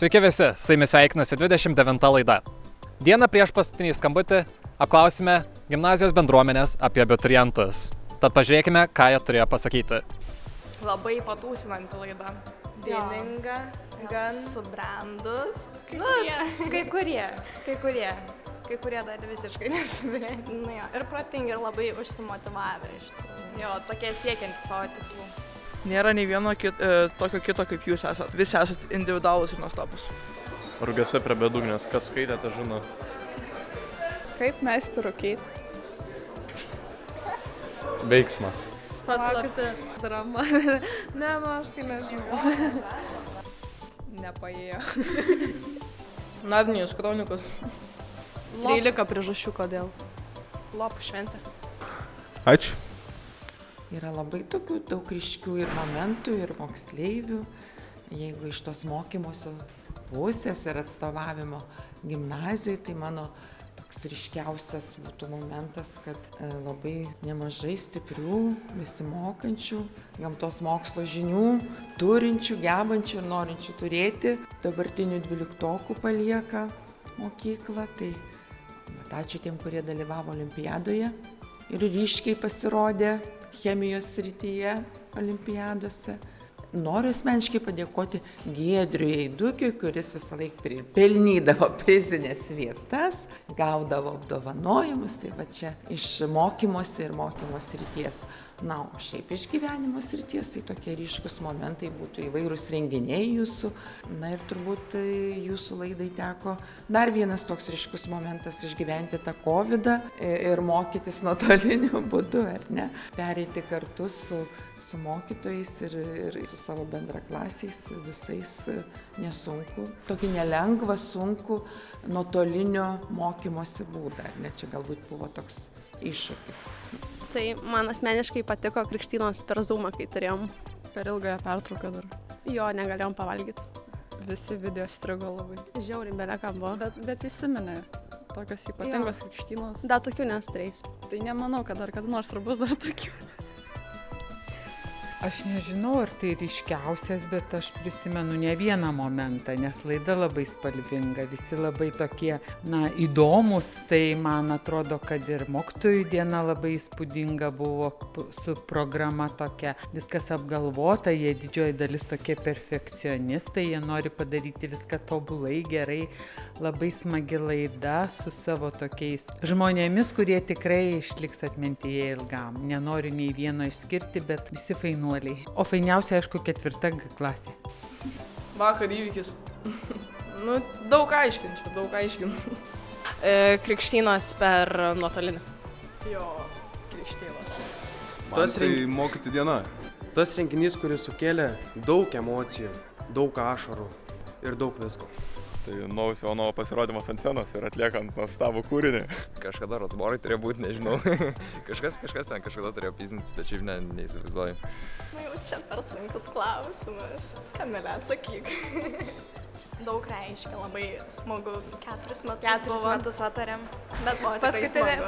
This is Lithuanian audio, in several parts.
Sveiki visi, su jumis sveikinasi 29 laida. Dieną prieš paskutinį skambutį apklausime gimnazijos bendruomenės apie abiturientus. Tad pažiūrėkime, ką jie turėjo pasakyti. Labai patūsinanti laida. Vieninga, gan subrandus. Kai kurie dar visiškai nesubrendę. Nu jo, ir protingi, ir labai užsimotyvavę iš tikrųjų. Jo, tokie siekiantys savo tikslų. Nėra nei vieno tokio kito, kaip jūs esat. Visi esat individualūs ir nuostabus. Rūgiuose prie bedugnės, kas skaitėte, žino. Kaip mesti rūkyti? Veiksmas. Paslaptis. Drama. Ne, aš tai nežinau. Nepaėjo. Narnijos kronikus. 13 priežasčių, kodėl. Lopų šventė. Ačiū. Yra labai tokių daug ryškių ir momentų, ir moksleivių. Jeigu iš tos mokymosi pusės ir atstovavimo gimnazijai, tai mano toks ryškiausias būtų momentas, kad labai nemažai stiprių, besimokančių, gamtos mokslo žinių, turinčių, gebančių ir norinčių turėti, dabartinių 12-okų palieka mokyklą. Tai ačiū tiem, kurie dalyvavo olimpiadoje ir ryškiai pasirodė chemijos srityje olimpiadose. Noriu asmeniškai padėkoti Giedriui Eidukiui, kuris visą laiką pelnydavo prizinės vietas, gaudavo apdovanojimus, tai va čia iš mokymosi ir mokymo srities. Na, o šiaip iš gyvenimo srities, tai tokie ryškus momentai būtų įvairūs renginiai jūsų. Na ir turbūt jūsų laidai teko dar vienas toks ryškus momentas išgyventi tą COVID ir mokytis nuotoliniu būdu, ar ne? Pereiti kartu su mokytojais ir su savo bendraklasiais, visais nesunku. Tokį nelengvą, sunku nuotolinio mokymosi būdą, ar ne? Čia galbūt buvo toks iššūkis. Tai man asmeniškai patiko krikštynos per Zoomą, kai turėjom. Per ilgąją pertrauką dar. Jo, negalėjom pavalgyti. Visi video strigo labai. Žiauriai belekam buvo. Bet įsiminė tokios ypatingos krikštynos. Da, tokių nestrės. Tai nemanau, kad dar kada nors ir bus dar tokių. Aš nežinau, ar tai ryškiausias, bet aš prisimenu ne vieną momentą, nes laida labai spalvinga, visi labai tokie, įdomus. Tai man atrodo, kad ir mokytojų diena labai įspūdinga buvo su programa tokia, viskas apgalvota, jie didžioji dalis tokie perfekcionistai, jie nori padaryti viską tobulai, gerai, labai smagi laida su savo tokiais žmonėmis, kurie tikrai išliks atmintyje ilgam. Nenoriu nei vieno išskirti, bet visi fainuoliai. O fainiausia, aišku, 4 klasė. Vakar įvykis. Daug aiškinčiau. Krikštynos per nuotolinį. Jo, krikštynos. Man tai mokyti diena. Tas renginys, kuris sukėlė daug emocijų, daug ašarų ir daug visko. Tai naujas Jono pasirodymas ant scenos ir atliekant nuostabų kūrinį. Kažkada Rotsborai turėjo būti, nežinau. kažkas ten kažkada turėjo pizintis, bet šiaip neįsivaizduoju. Jau čia per sunkus klausimas. Kamilė, atsakyk. Daug reiškia, labai smagu. 4 metus. 4 metus atarėm. Bet buvo tikrai smagu.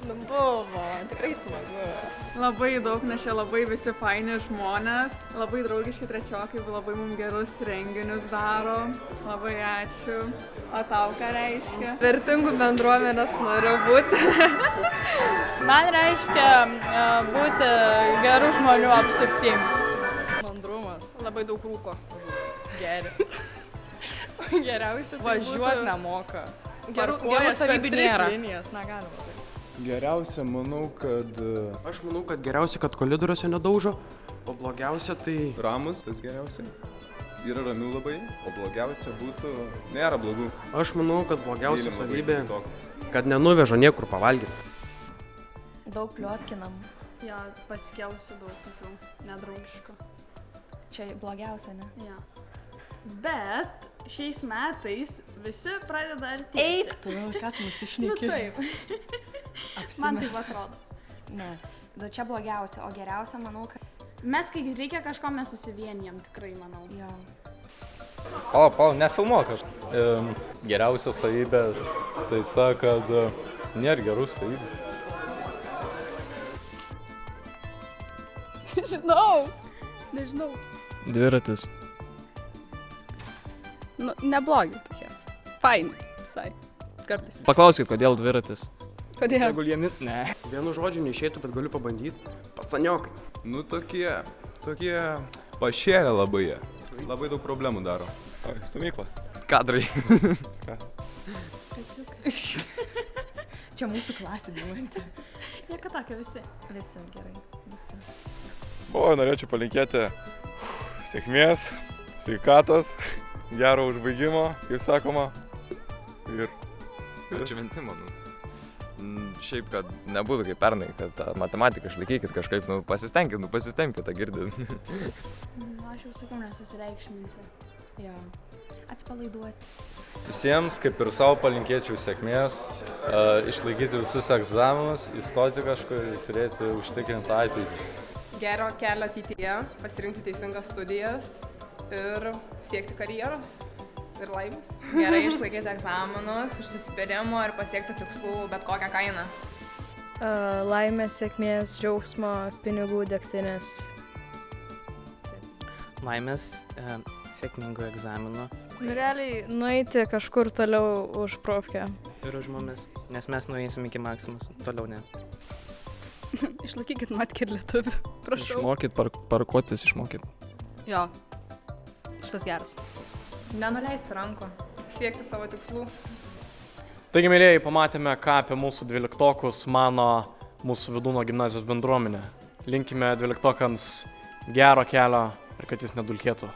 Buvo, tikrai smagu. Labai daug, nes čia labai visi faini žmonės. Labai draugiški trečiokai, labai mums gerus renginius daro. Labai ačiū. O tau ką reiškia? Vertingų bendruomenės noriu būti. Man reiškia būti gerų žmonių apsuptim. Mandrumas. Labai daug rūko. Geri. Geriausia tai Važiuot nemoka. Gerų savybių nėra. Negalima. Geriausia, manau, kad... Aš manau, kad geriausia, kad koridoriuose nedaužo, o blogiausia tai... Ramus, tas geriausia. Yra ramių labai, o blogiausia būtų... Nėra blogų. Aš manau, kad blogiausia savybė, kad nenuveža niekur pavalgyti. Daug pliotkinam. Jo, pasikėlusiu daug tokių nedraugiškų. Čia blogiausia, ne? Jo. Bet šiais metais visi pradeda artėti. Eik tu, ką tu nusišneki? Taip. Man taip atrodo. Ne, čia blogiausia, o geriausia, manau, kad... Mes, kai reikia kažko, mes susivienijam, tikrai, manau. Jo. Pala, nefilmuok aš. Geriausia savybė tai ta, kad nėra gerų savybių. Nežinau. Dviratis. Nu, neblogi tokie. Faini visai. Kartais. Paklauskit, kodėl dviratis. Kodėl? Jeigu jiemis, ne. Vienu žodžiu neišeitų, bet galiu pabandyti. Pacaniokai. Nu tokie pašėlę labai jie. Labai daug problemų daro. O, stumykla. Kadrai. Čia mūsų klasė gyventi. Nieko tokio visi. Visi gerai. Visi. O, norėčiau palinkėti sėkmės, sveikatos, gero užbaigimo, kaip sakoma. Ir Atšventimo, šiaip, kad nebūtų kaip pernai, kad tą matematiką išlaikykit kažkaip, pasistengkit tą girdit. Aš jau sakiau, nesusireikšminti. Jo. Atsipalaiduoti. visiems, kaip ir savo, palinkėčiau sėkmės, išlaikyti visus egzaminus, įstoti kažkur ir turėti užtikrintą ateitį. Gero kelio ateityje, pasirinkti teisingas studijas ir siekti karjeros ir laimės. Gerai išlaikyti egzaminus, užsispyrimo ir pasiekti tikslų bet kokią kainą. Laimės, sėkmės, džiaugsmo, pinigų, degtinės. Laimės, sėkmingų egzaminų. Realiai nueiti kažkur toliau už profkę. Ir už mumis, nes mes nueisim iki Maximus, toliau ne. Išlaikykit matkę ir lietuvių, prašau. Išmokyt, parkuotis išmokyt. Jo, šitas geras. Nenuleisti rankų. Siekti savo tikslų. Taigi, mėlyjei, pamatėme, ką apie mūsų 12-okus mano mūsų Vydūno gimnazijos bendruomenė. Linkime 12-okams gero kelio ir kad jis nedulkėtų.